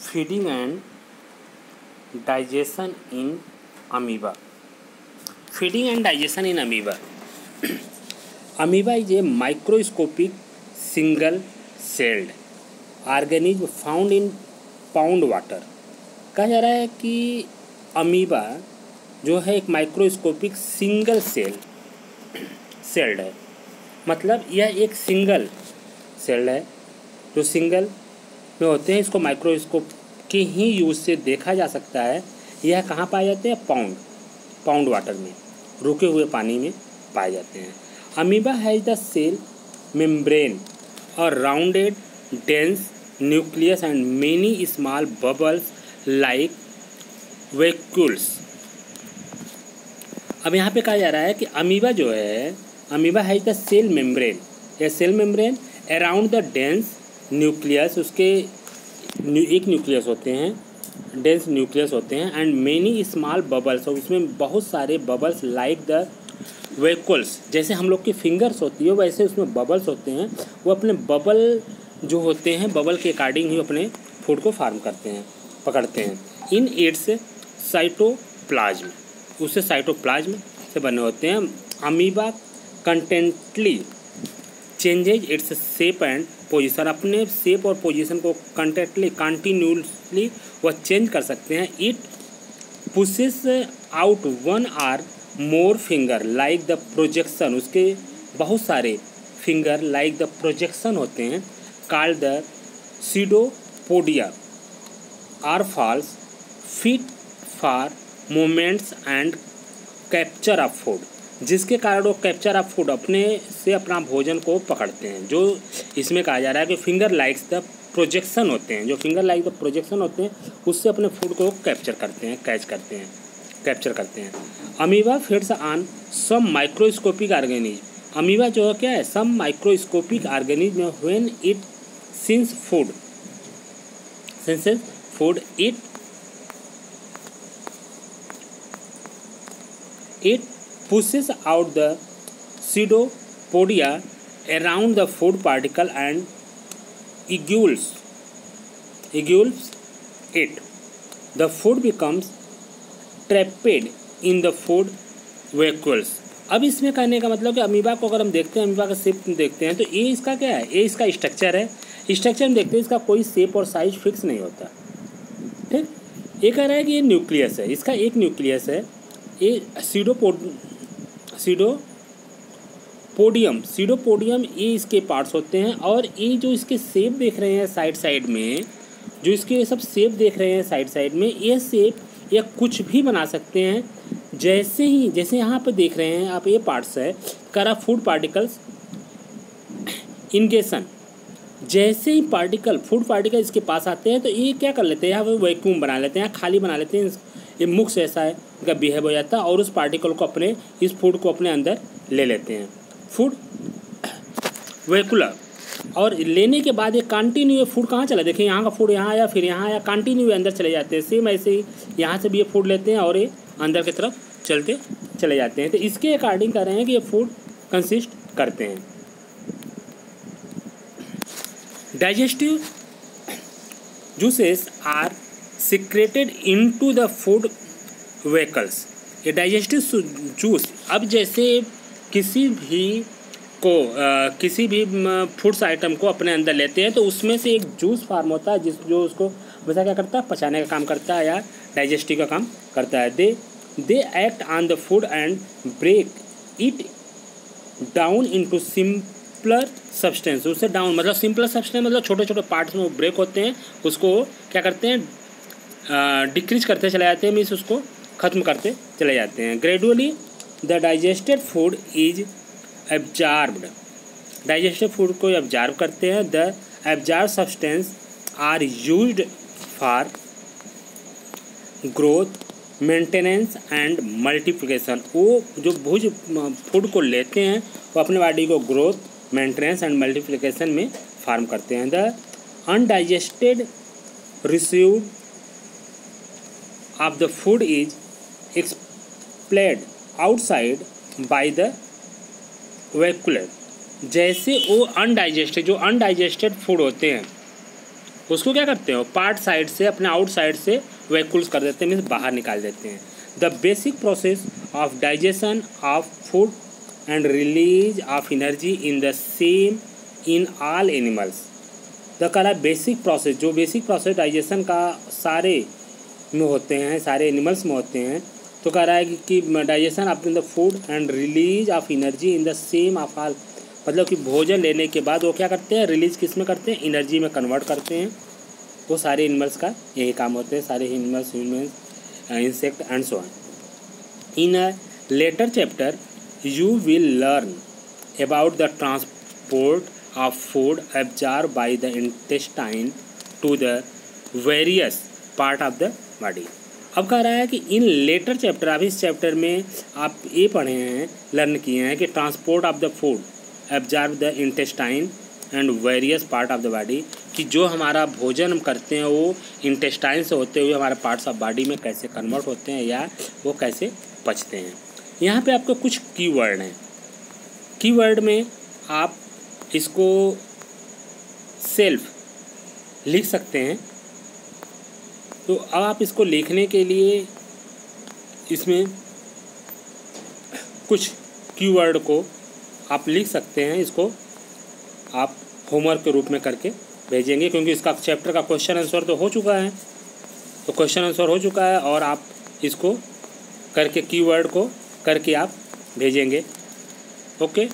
Feeding and digestion in amoeba. Feeding and digestion in amoeba. Amoeba is a microscopic single-celled organism found in pond water. कहा जा रहा है कि amoeba जो है एक माइक्रोस्कोपिक सिंगल सेल्ड है, मतलब यह एक सिंगल सेल्ड है जो सिंगल में होते हैं. इसको माइक्रोस्कोप के ही यूज से देखा जा सकता है. यह कहाँ पाए जाते हैं? पाउंड वाटर में, रुके हुए पानी में पाए जाते हैं. Amoeba has the cell membrane और rounded dense nucleus and many small bubbles like vacuoles. अब यहाँ पे कहा जा रहा है कि अमीबा जो है, amoeba has the cell membrane, या cell membrane around the dense nucleus, उसके एक न्यूक्लियस होते हैं, डेंस न्यूक्लियस होते हैं, एंड मेनी स्मॉल बबल्स, और उसमें बहुत सारे बबल्स लाइक द वैक्यूल्स, जैसे हम लोग की फिंगर्स होती है वैसे उसमें बबल्स होते हैं. वो अपने बबल जो होते हैं, बबल के अकॉर्डिंग ही अपने फूड को फार्म करते हैं, पकड़ते हैं. इन इट्स साइटोप्लाज्म, उससे साइटोप्लाज्म से बने होते हैं. Amoeba constantly changes its shape and position, अपने शेप और पोजीशन को कंटिन्यूसली वह चेंज कर सकते हैं. It pushes out one or more finger like the projection, उसके बहुत सारे फिंगर लाइक द प्रोजेक्शन होते हैं. Called the pseudopodia or false feet for movements and capture of food, जिसके कारण वो कैप्चर ऑफ फूड, अपने से अपना भोजन को पकड़ते हैं. जो इसमें कहा जा रहा है कि फिंगर लाइक्स द प्रोजेक्शन होते हैं, जो फिंगर लाइक द प्रोजेक्शन होते हैं उससे अपने फूड को कैप्चर करते हैं, कैप्चर करते हैं. Amoeba feeds on some microscopic organism. Amoeba जो है क्या है? Some microscopic organism when it senses food it pushes out the pseudopodia around the food particle and egules it. The food becomes trapped in the food vacuoles. अब इसमें कहने का मतलब कि अमीबा को अगर हम देखते हैं, अमीबा का शेप देखते हैं, तो ये इसका क्या है? ये इसका स्ट्रक्चर है. स्ट्रक्चर में देखते हैं, इसका कोई शेप और साइज फिक्स नहीं होता. ठीक, ये कह रहा है कि ये न्यूक्लियस है, इसका एक न्यूक्लियस है. ये सीडोपोडियम ये इसके पार्ट्स होते हैं. और ये जो इसके शेप देख रहे हैं साइड में, जो इसके सब शेप देख रहे हैं साइड में, ये शेप या कुछ भी बना सकते हैं. जैसे यहाँ पर देख रहे हैं आप, ये पार्ट्स है करा फूड पार्टिकल्स इनगेशन. जैसे ही फूड पार्टिकल इसके पास आते हैं तो ये क्या कर लेते हैं? यहाँ पर वैक्यूम बना लेते हैं, खाली बना लेते हैं. ये मुख से ऐसा है इनका बिहेव हो जाता है और उस पार्टिकल को इस फूड को अपने अंदर ले लेते हैं. फूड वैक्यूलर, और लेने के बाद ये कंटिन्यू फूड कहाँ चला? देखिए यहाँ का फूड यहाँ आया, फिर यहाँ आया, कंटिन्यू अंदर चले जाते हैं. सेम ऐसे ही यहाँ से भी ये फूड लेते हैं और ये अंदर की तरफ चलते चले जाते हैं. तो इसके अकॉर्डिंग कर रहे हैं कि ये फूड कंसिस्ट करते हैं. Digestive juices are secreted into the food vacuoles. ये डाइजेस्टिव जूस, अब जैसे किसी भी फूड्स आइटम को अपने अंदर लेते हैं तो उसमें से एक जूस फार्म होता है जो उसको वैसा क्या करता है? पचाने का काम करता है या डाइजेस्टिव का काम करता है. They act on the food and break it down into simpler substance. उससे डाउन मतलब सिंपलर सब्सटेंस मतलब छोटे छोटे पार्ट्स में वो ब्रेक होते हैं, उसको क्या करते हैं? डिक्रीज करते चले जाते हैं, मीन्स उसको ख़त्म करते चले जाते हैं. Gradually the digested food is absorbed. Digested food को एब्जॉर्ब करते हैं. The absorb substance are used for growth, maintenance and multiplication. वो जो फूड को लेते हैं वो अपने बॉडी को ग्रोथ, मेंटेनेंस एंड मल्टीप्लिकेशन में फार्म करते हैं. The undigested received of the food is expelled outside by the vacuole. जैसे वो अनडाइजेस्टेड फूड होते हैं उसको क्या करते हैं, पार्ट साइड से, अपने आउट साइड से वैक्यूल्स कर देते हैं, मीन्स बाहर निकाल देते हैं। The basic process of digestion of food and release of energy in the same in all animals. The कह रहा है बेसिक प्रोसेस, जो बेसिक प्रोसेस डाइजेशन का सारे में होते हैं, सारे एनिमल्स में होते हैं। तो कह रहा है कि digestion of the food and release of energy in the same of all, मतलब कि भोजन लेने के बाद वो क्या करते हैं, रिलीज किस में करते हैं, एनर्जी में कन्वर्ट करते हैं। वो सारे एनिमल्स का यही काम होते हैं, सारे animals, humans, insect and so on. In a later chapter you will learn about the transport of food absorb by the intestine to the various part of the body. अब कह रहा है कि इन लेटर चैप्टर, अब इस chapter में आप ये पढ़े हैं, लर्न किए हैं कि transport of the food absorb the intestine and various part of the body, कि जो हमारा भोजन हम करते हैं वो इंटेस्टाइन से होते हुए हमारे पार्ट्स ऑफ बॉडी में कैसे कन्वर्ट होते हैं या वो कैसे पचते हैं। यहाँ पे आपको कुछ कीवर्ड हैं। कीवर्ड में आप इसको सेल्फ लिख सकते हैं। तो अब आप इसको लिखने के लिए इसमें कुछ कीवर्ड को आप लिख सकते हैं, इसको आप होमवर्क के रूप में करके भेजेंगे, क्योंकि इसका चैप्टर का क्वेश्चन आंसर तो हो चुका है, तो क्वेश्चन आंसर हो चुका है और आप इसको करके कीवर्ड को करके आप भेजेंगे। ओके।